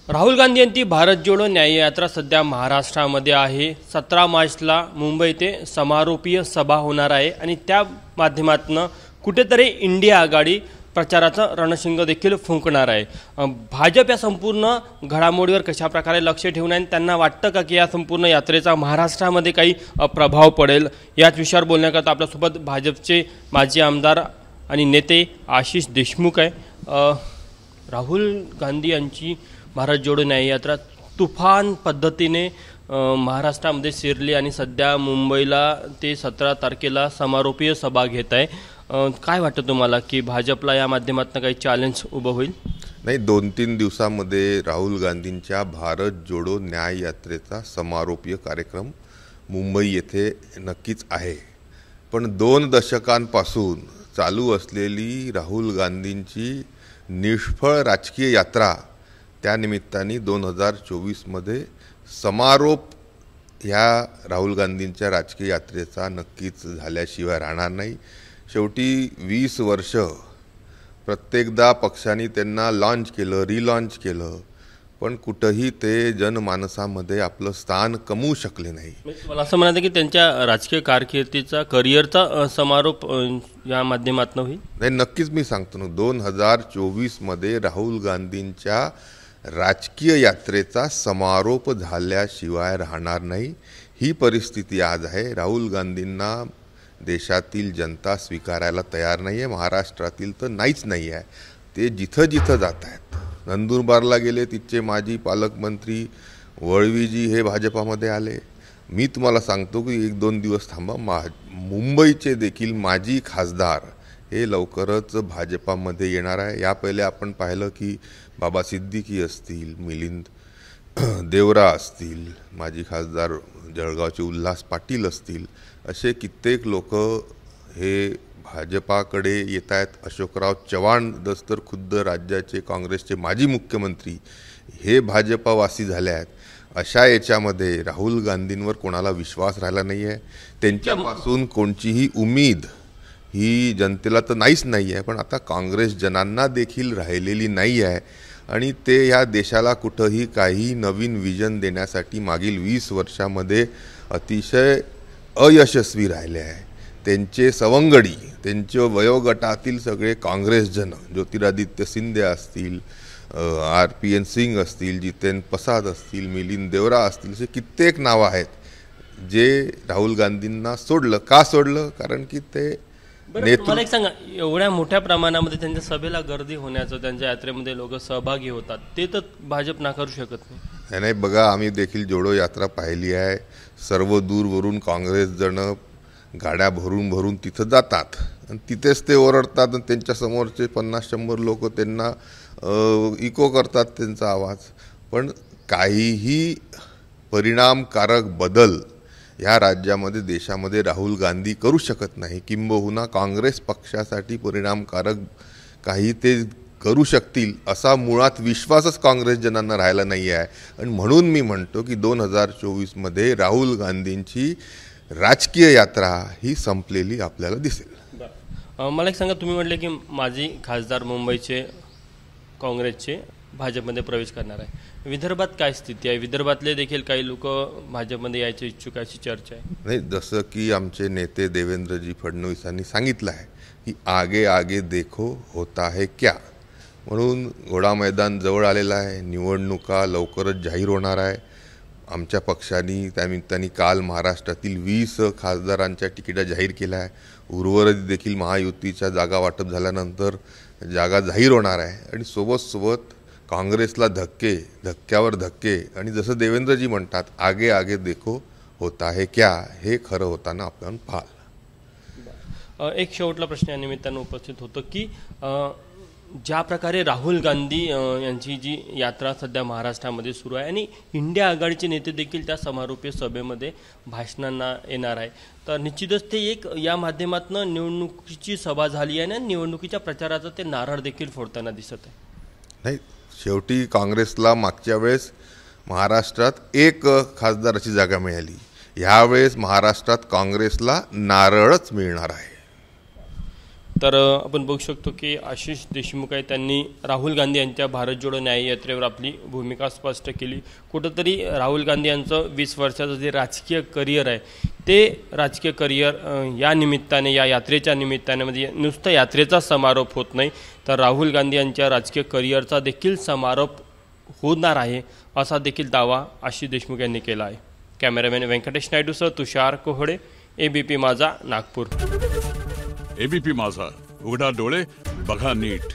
राहुल गांधी यांची भारत जोडो न्याय यात्रा सध्या महाराष्ट्रामध्ये आहे। 17 मार्चला मुंबई ते समारोपीय सभा होणार आहे आणि त्या माध्यमातून कुठेतरी इंडिया आघाडी प्रचाराचा रणशिंग देखील फुंकणार आहे। भाजप या संपूर्ण घडामोडीवर कशा प्रकारे लक्ष ठेवून आहे, त्यांना वाटतं का की या संपूर्ण यात्रेचा महाराष्ट्रामध्ये काही प्रभाव पडेल, याच विषयावर बोलण्याकरता आपल्यासोबत भाजपचे माजी आमदार आणि नेते आशिष देशमुख आहे। राहुल गांधी यांची भारत जोडो न्याय यात्रा तुफान पद्धतीने महाराष्ट्रामध्ये शिरली आणि सध्या मुंबईला ते 17 तारखेला समारोपीय सभा घेत आहे। काय वाटतं तुम्हाला की भाजपला या माध्यमातून काही चॅलेंज उभं होईल? नाही, 2-3 दिवसांमध्ये राहुल गांधींच्या भारत जोडो न्याय यात्रेचा समारोपीय कार्यक्रम मुंबई येथे नक्कीच आहे। पण 2 दशकांपासून चालू असलेली राहुल गांधींची निष्फळ राजकीय यात्रा त्या निमित्ताने 2024मध्ये समारोप ह्या राहुल गांधींच्या राजकीय यात्रेचा नक्कीच झाल्याशिवाय राहणार नाही। शेवटी 20 वर्ष प्रत्येकदा पक्षाने त्यांना लॉन्च केलं, रिलॉन्च केलं, पण कुठेही ते जनमानसामध्ये आपलं स्थान कमवू शकले नाही। मला असं म्हणायचं की त्यांच्या राजकीय कारकिर्दीचा करिअरचा समारोप या माध्यमातून होईल? नाही, नक्कीच मी सांगतो ना, 2024मध्ये राहुल गांधींच्या राजकीय यात्रेचा समारोप झाल्याशिवाय राहणार नाही। ही परिस्थिती आज आहे। राहुल गांधींना देशातील जनता स्वीकारायला तयार नाही आहे, महाराष्ट्रातील तर नाहीच नाही आहे। ते जिथं जिथं जात आहेत, नंदुरबारला गेले, तिथचे माजी पालकमंत्री वळवीजी हे भाजपामध्ये आले। मी तुम्हाला सांगतो की 1-2 दिवस थांबा, मुंबईचे देखील माजी खासदार हे लवकरच भाजपामध्ये येणार आहे। या पहिले आपण पाहिलं की बाबा सिद्दीकी असतील, मिलिंद देवरा असतील, माजी खासदार जळगावचे उल्हास पाटील असतील, असे कित्येक लोक हे भाजपाकडे येत आहेत। अशोकराव चव्हाण दस्तर खुद्द राज्याचे काँग्रेसचे माजी मुख्यमंत्री हे भाजपावासी झाले आहेत। अशा याच्यामध्ये राहुल गांधींवर कोणाला विश्वास राहिला नाही आहे। त्यांच्यापासून कोणतीही उमेद ही जनतेला तर नाहीच नाही आहे, पण आता काँग्रेस जनांना देखील राहिलेली नाही आहे आणि ते या देशाला कुठंही काही नवीन विजन देण्यासाठी मागील 20 वर्षामध्ये अतिशय अयशस्वी राहिले आहे। त्यांचे सवंगडी, त्यांच्या वयोगटातील सगळे काँग्रेसजन, ज्योतिरादित्य सिंधिया असतील, RPN सिंग असतील, जितेंद्र प्रसाद असतील, मिलिंद देवरा असतील, असे कित्येक नावं आहेत जे राहुल गांधींना सोडलं। का सोडलं? कारण की ते मला एक सांगा, एवढ्या मोठ्या प्रमाणामध्ये त्यांच्या सभेला गर्दी होण्याचं, त्यांच्या यात्रेमध्ये लोक सहभागी होतात, ते तर भाजप नाकारू शकत नाही। नाही, बघा, आम्ही देखील जोडो यात्रा पाहिली आहे। सर्व दूरवरून काँग्रेस जण गाड्या भरून भरून तिथं जातात आणि तिथेच ते ओरडतात आणि त्यांच्या समोरचे 50-100 लोक त्यांना इको करतात त्यांचा आवाज। पण काहीही परिणामकारक बदल या राज्यामध्ये, देशामध्ये राहुल गांधी करू शकत नाही। किंबहुना काँग्रेस पक्षासाठी परिणामकारक काही ते करू शकतील असा मुळात विश्वासच काँग्रेस जनांना राहिला नाही आहे। आणि म्हणून मी म्हणतो की 2024मध्ये राहुल गांधींची राजकीय यात्रा ही संपलेली आपल्याला दिसेल। मला एक सांगा, तुम्ही म्हटले की माजी खासदार मुंबईचे काँग्रेसचे भाजपमध्ये प्रवेश करणार आहे। विदर्भात काय स्थिती आहे? विदर्भातले देखील काही लोक भाजपमध्ये यायचे इच्छुक अशी चर्चा आहे। नाही, जसं की आमचे नेते देवेंद्रजी फडणवीसांनी सांगितलं आहे की आगे आगे देखो होता है क्या, म्हणून घोडा मैदान जवळ आलेला आहे। निवडणुका लवकरच जाहीर होणार आहे। आमच्या पक्षाने त्यानिमित्ताने काल महाराष्ट्रातील 20 खासदारांच्या तिकिटा जाहीर केल्या आहे। उर्वरित देखील महायुतीच्या जागा वाटप झाल्यानंतर जागा जाहीर होणार आहे आणि सोबत काँग्रेसला धक्क्यावर धक्के, आणि जसं देवेंद्रजी म्हणतात आगे आगे देखो होता है क्या, हे खरं होताना आपण पाहाल। एक शेवटला प्रश्न या निमित्तानं उपस्थित होतो की ज्या प्रकारे राहुल गांधी यांची जी यात्रा सध्या महाराष्ट्रामध्ये सुरू आहे आणि इंडिया आघाडीचे नेते देखील त्या समारोपीय सभेमध्ये भाषणांना येणार आहे, तर निश्चितच ते एक या माध्यमातून निवडणुकीची सभा झाली आहे आणि निवडणुकीच्या प्रचाराचा ते नारळ देखील फोडताना दिसत आहे। नाही, शेवटी काँग्रेसला मागच्या वेळेस महाराष्ट्रात 1 खासदाराची जागा मिळाली, यावेळेस महाराष्ट्रात काँग्रेसला नारळच मिळणार आहे। तर आपण बघू शकतो की आशिष देशमुख आहे, त्यांनी राहुल गांधी यांच्या भारत जोडो न्याय यात्रेवर आपली भूमिका स्पष्ट केली. कुठंतरी राहुल गांधी यांचं 20 वर्षाचं जे राजकीय करिअर आहे ते राजकीय करिअर या निमित्ताने, या यात्रेच्या निमित्ताने, म्हणजे नुसतं यात्रेचा समारोप होत नाही तर राहुल गांधी यांच्या राजकीय करिअरचा देखील समारोप होणार आहे असा देखील दावा आशिष देशमुख यांनी केला आहे. कॅमेरामॅन व्यंकटेश नायडूसह तुषार कोहडे, ABP माझा, नागपूर. ABP माझा, उघडा डोळे बघा नीट.